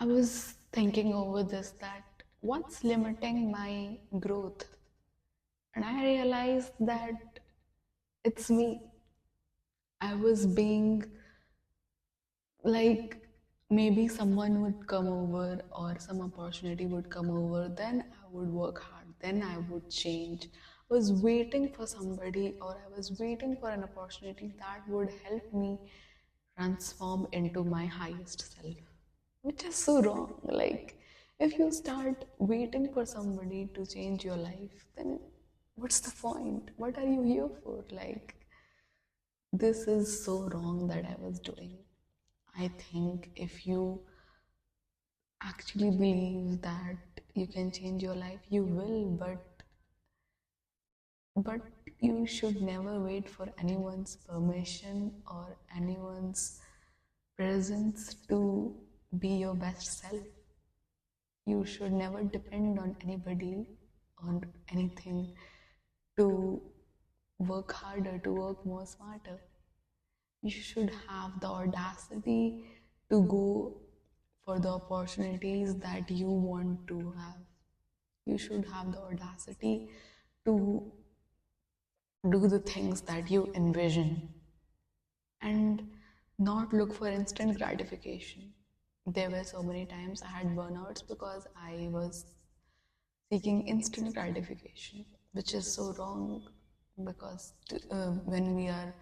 I was thinking over this that what's limiting my growth? And I realized that it's me. I was being like, maybe someone would come over or some opportunity would come over, then I would work hard, then I would change. I was waiting for somebody or I was waiting for an opportunity that would help me transform into my highest self, which is so wrong. Like, if you start waiting for somebody to change your life, then what's the point? What are you here for? Like, this is so wrong that I was doing. I think if you actually believe that you can change your life, you will, but you should never wait for anyone's permission or anyone's presence to be your best self. You should never depend on anybody or anything to work harder, to work more smarter. You should have the audacity to go for the opportunities that you want to have. You should have the audacity to do the things that you envision and not look for instant gratification. There were so many times I had burnouts because I was seeking instant gratification, which is so wrong because when we are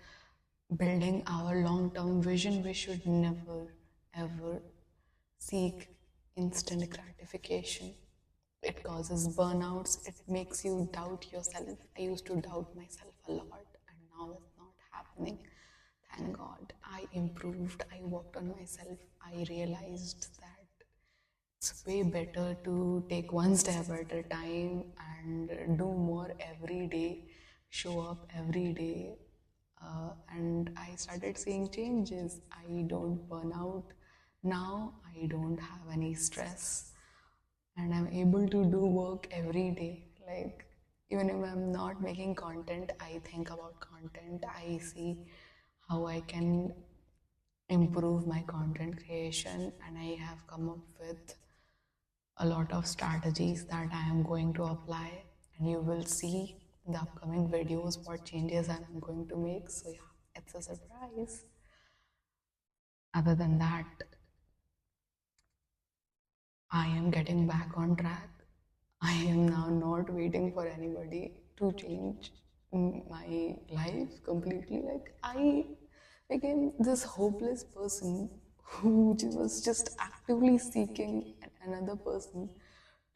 building our long term vision, we should never ever seek instant gratification. It causes burnouts, it makes you doubt yourself. I used to doubt myself a lot, and now it's not happening. Thank God. I improved, I worked on myself. I realized that it's way better to take one step at a time and do more every day, show up every day. And I started seeing changes. I don't burn out now, I don't have any stress, and I'm able to do work every day. Like, even if I'm not making content, I think about content, I see how I can improve my content creation, and I have come up with a lot of strategies that I am going to apply, and you will see in the upcoming videos what changes I'm going to make. So, yeah, it's a surprise. Other than that, I am getting back on track. I am now not waiting for anybody to change my life completely. Like, I became this hopeless person who was just actively seeking another person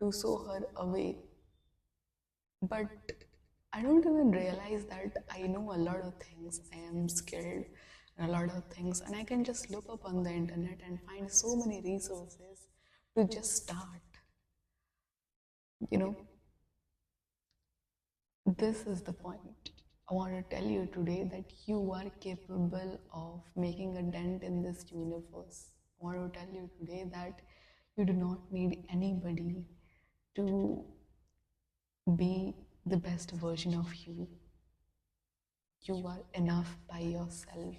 to show her away. But I don't even realize that I know a lot of things. I am skilled in a lot of things, and I can just look up on the internet and find so many resources to just start. You know, this is the point. I want to tell you today that you are capable of making a dent in this universe. I want to tell you today that you do not need anybody to be the best version of you. You are enough by yourself.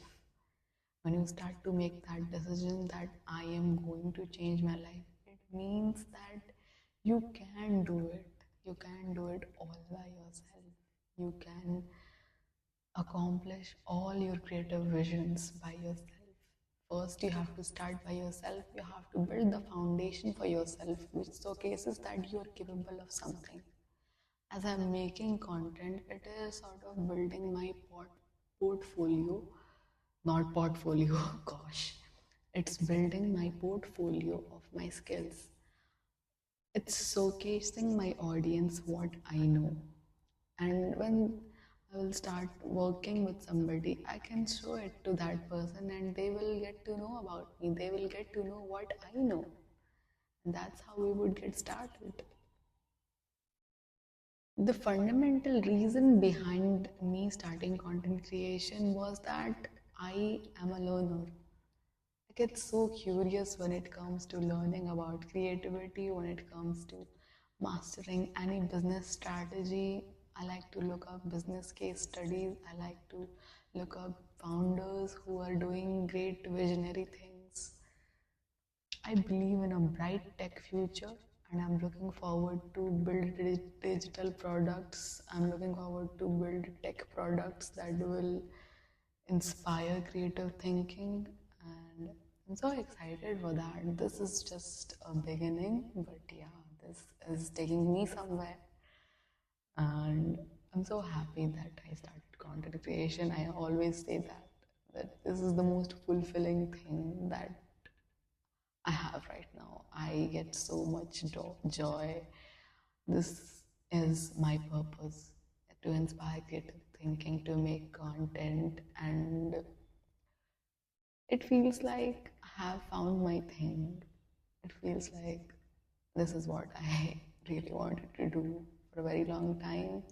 When you start to make that decision that I am going to change my life, it means that you can do it. You can do it all by yourself. You can accomplish all your creative visions by yourself. First, you have to start by yourself. You have to build the foundation for yourself, which showcases that you are capable of something. As I'm making content, it is sort of building my portfolio, not portfolio, gosh. It's building my portfolio of my skills. It's showcasing my audience what I know. And when I will start working with somebody, I can show it to that person and they will get to know about me. They will get to know what I know. And that's how we would get started. The fundamental reason behind me starting content creation was that I am a learner. I get so curious when it comes to learning about creativity, when it comes to mastering any business strategy. I like to look up business case studies. I like to look up founders who are doing great visionary things. I believe in a bright tech future, and I'm looking forward to build digital products. I'm looking forward to build tech products that will inspire creative thinking, and I'm so excited for that. This is just a beginning, but yeah, this is taking me somewhere, and I'm so happy that I started content creation. I always say that this is the most fulfilling thing that I have right now. I get so much joy. This is my purpose, to inspire creative thinking, to make content, and it feels like I have found my thing. It feels like this is what I really wanted to do for a very long time.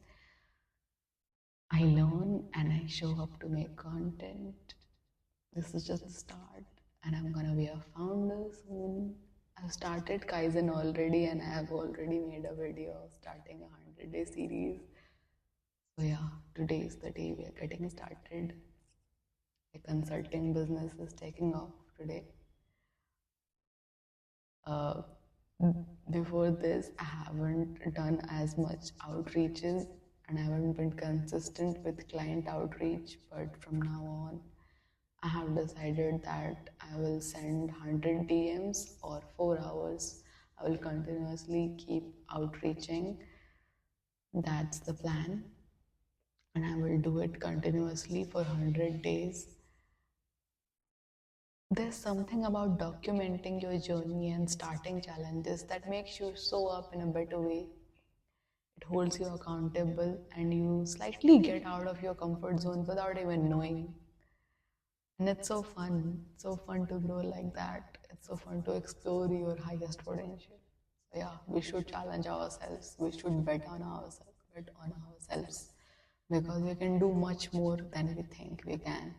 I learn and I show up to make content. This is just the start, and I'm gonna be a founder soon. I've started Kaizen already, and I have already made a video starting a 100-day series. So, yeah, today is the day we are getting started. The consulting business is taking off today. Uh, Before this, I haven't done as much outreaches and I haven't been consistent with client outreach, but from now on, I have decided that I will send 100 DMs or 4 hours. I will continuously keep outreaching. That's the plan. And I will do it continuously for 100 days. There's something about documenting your journey and starting challenges that makes you show up in a better way. It holds you accountable and you slightly get out of your comfort zone without even knowing. And it's so fun to grow like that. It's so fun to explore your highest potential. So yeah, we should challenge ourselves. We should bet on ourselves because we can do much more than we think we can.